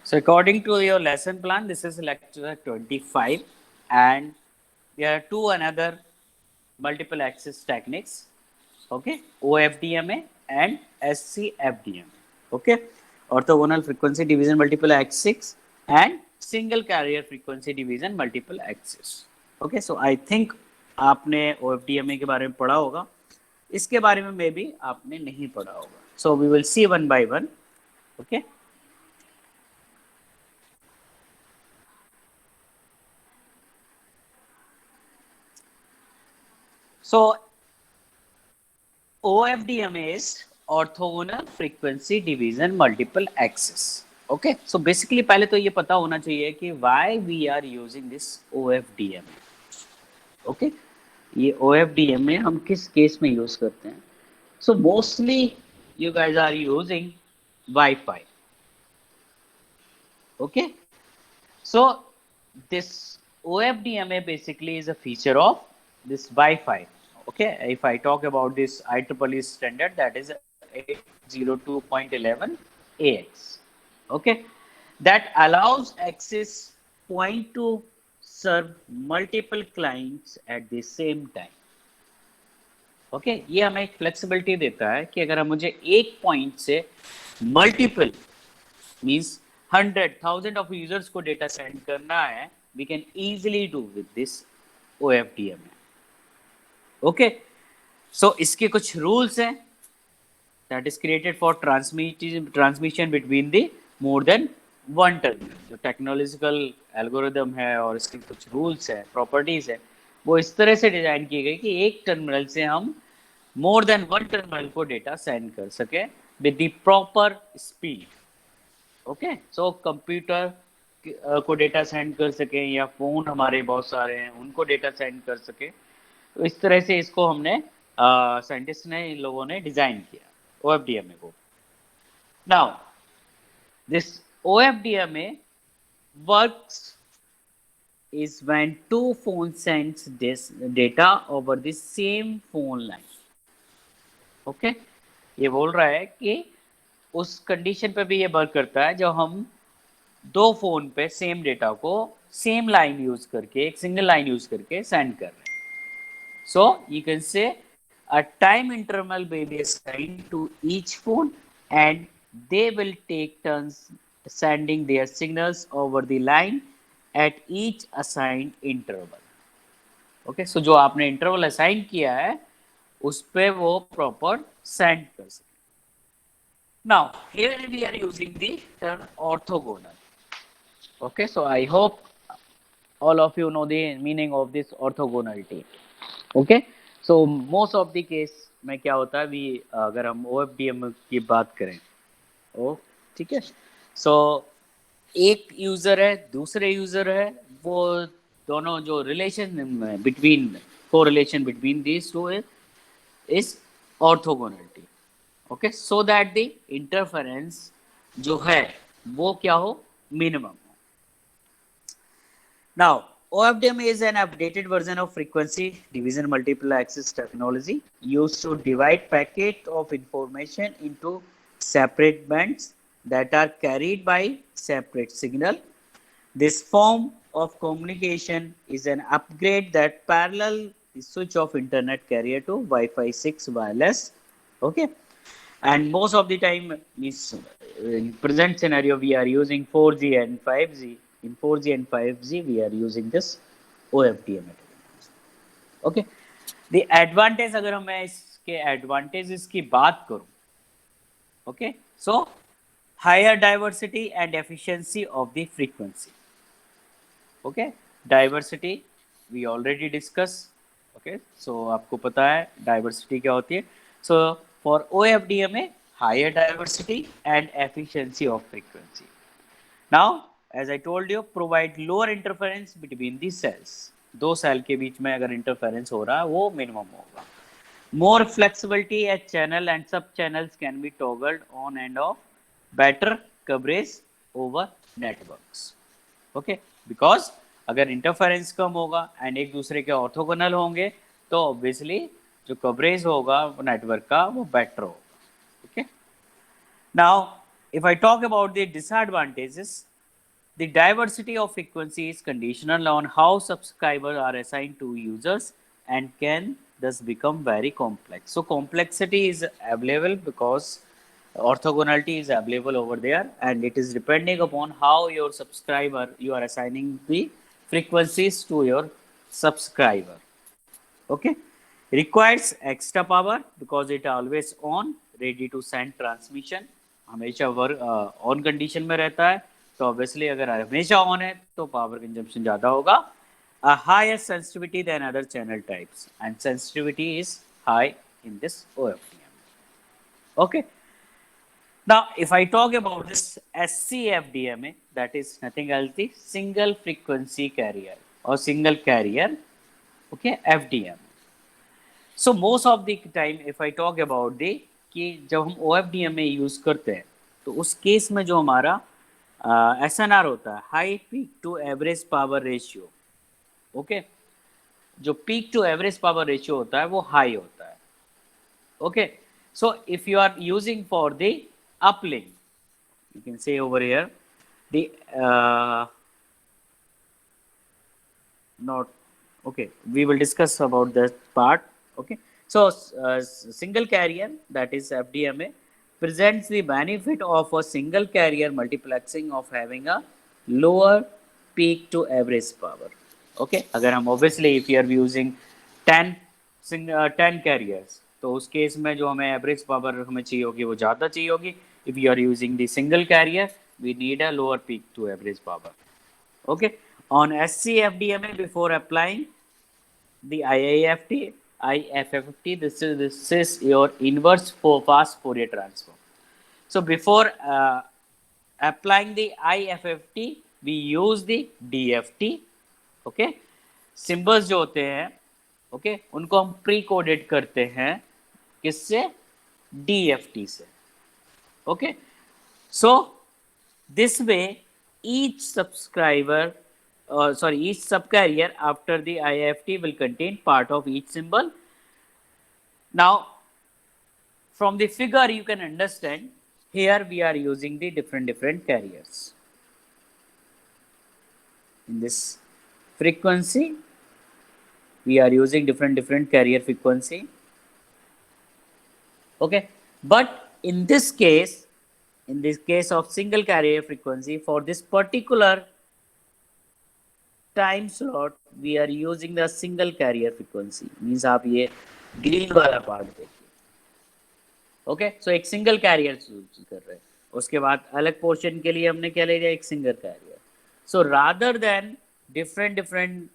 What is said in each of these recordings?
So according to your lesson plan, this is lecture 25, and there are two another multiple access techniques. Okay, OFDMA and SCFDMA. Okay, orthogonal frequency division multiple axis and single carrier frequency division multiple axis. Okay, so I think आपने OFDMA के बारे में पढ़ा होगा, इसके बारे में मे भी आपने नहीं पढ़ा होगा. So we will see one by one. Okay. So OFDMA is orthogonal frequency division multiple axis. Okay, so basically पहले तो ये पता होना चाहिए कि why we are using this OFDMA. Okay, ये OFDMA हम किस केस में यूज करते हैं? So mostly you guys are using Wi-Fi. Okay, so this OFDMA basically is a feature of this Wi-Fi. Okay, if I talk about this IEEE standard, that is 802.11ax. Okay, that allows access point to serve multiple clients at the same time. Okay ये हमें एक flexibility देता है कि अगर हम मुझे एक पॉइंट से मल्टीपल मींस 100,000 ऑफ यूजर्स को डेटा सेंड करना है, we can easily do with this OFDMA. Okay, so इसके कुछ रूल्स हैं that is created for transmission between the more than one terminal. जो टेक्नोलॉजिकल एल्गोरिदम है और इसके कुछ रूल्स है, प्रॉपर्टीज है, वो इस तरह से डिजाइन की गई कि एक टर्मिनल से हम मोर देन वन टर्मिनल को डेटा सेंड कर सके with the proper speed. Okay, so computer को डेटा सेंड कर सके या फोन हमारे बहुत सारे हैं उनको डेटा सेंड कर सके. तो इस तरह से इसको हमने साइंटिस्ट ने, इन लोगों ने डिजाइन किया OFDMA को. Now, this OFDMA works is when two phones sends this data over the same phone line. Okay, ये बोल रहा है कि उस कंडीशन पे भी ये वर्क करता है जब हम दो फोन पे सेम डेटा को सेम लाइन यूज करके, एक सिंगल लाइन यूज करके सेंड कर रहे हैं. So you can say a time interval will be assigned to each phone and they will take turns sending their signals over the line at each assigned interval. Okay, so जो आपने interval assign किया है उस पे वो proper send कर सके. Now here we are using the term orthogonal. Okay, so I hope all of you know the meaning of this orthogonality. Okay, so most of the case में क्या होता है, भी अगर हम OFDMA की बात करें, ओ ठीक है, सो एक यूजर है, दूसरे यूजर है, वो दोनों जो relation between, correlation between these two is orthogonality. Okay, so that the interference जो है वो क्या हो, मिनिमम हो. Now OFDMA is an updated version of frequency division multiple access technology used to divide packet of information into separate bands that are carried by separate signal. This form of communication is an upgrade that parallel the switch of internet carrier to Wi-Fi 6 wireless. Okay, and most of the time is in present scenario we are using 4G and 5G. In 4G and 5G we are using this OFDMA. Okay, the advantage, अगर मैं इसके advantages की बात करूं, okay, so higher diversity and efficiency of the frequency. Okay, diversity we already discussed. Okay, so आपको पता है diversity क्या होती है. So for OFDMA, higher diversity and efficiency of frequency. Now as I told you, provide lower interference between the cells. दो cell के बीच में अगर इंटरफेरेंस हो रहा है वो मिनिमम होगा. More flexibility at channel and sub channels can be toggled on and off. Better coverage over networks. Okay, because अगर इंटरफेरेंस कम होगा एंड एक दूसरे के ऑर्थोगोनल होंगे तो ऑब्वियसली जो कवरेज होगा नेटवर्क का वो बेटर होगा. Okay, now if I talk about the disadvantages, The diversity of frequency is conditional on how subscribers are assigned to users and can thus become very complex. So complexity is available because orthogonality is available over there, and it is depending upon how your subscriber, you are assigning the frequencies to your subscriber. Okay, requires extra power because it always on, ready to send transmission, हमेशा work on condition में रहता है, तो obviously अगर हमेशा on है तो power consumption ज़्यादा होगा. A higher sensitivity than other channel types, and sensitivity is high in this OFDM. Okay, now if I talk about this SCFDMA, that is nothing else the single frequency carrier or single carrier, okay, FDM. So most of the time if I talk about the कि जब हम O F D M A use करते हैं तो उस case में जो हमारा एस एन आर होता है, high peak to average power ratio, okay, जो peak to average power ratio होता है वो हाई होता है. Okay, so if you are using for the uplink, you can say over here the not okay, we will discuss about that part. Okay, so single carrier, that is FDMA, presents the benefit of a single carrier multiplexing of having a lower peak to average power. Okay, अगर हम obviously if you are using 10 carriers तो उस case में जो हमें average power हमें चाहिए होगी वो ज़्यादा चाहिए होगी. If you are using the single carrier we need a lower peak to average power. Okay, on SCFDMA before applying the IFFT, this is your inverse fast Fourier transform. So before applying the IFFT, we use the DFT. Okay, symbols जो होते हैं, okay, उनको हम pre coded करते हैं किससे? DFT से. Okay, so this way each subscriber each subcarrier after the IFT will contain part of each symbol. Now from the figure you can understand here we are using the different carriers in this frequency. We are using different carrier frequency. Okay, but in this case of single carrier frequency, for this particular time slot we are using the single carrier frequency. Means आप ये green वाला part देखिए. Okay, सो एक single career कर रहे हैं, उसके बाद अलग पोर्शन के लिए हमने क्या ले लिया? एक single carrier. So rather than different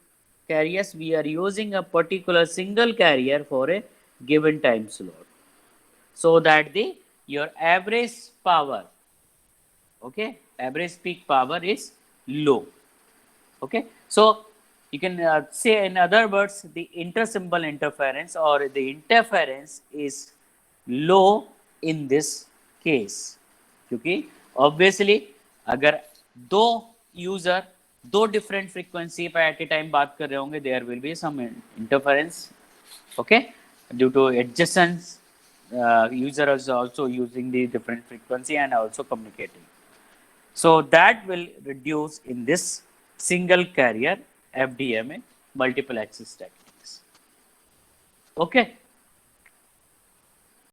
carriers we are using a particular single carrier for a given time slot, so that the your average power, okay, average peak power is low. Okay, so you can say in other words the intersymbol interference or the interference is low in this case, क्योंकि obviously अगर दो user दो different frequency पर at a time बात कर रहे होंगे, there will be some interference. Okay, due to adjacent user is also using the different frequency and also communicating, so that will reduce in this single carrier FDMA multiple access techniques. Okay,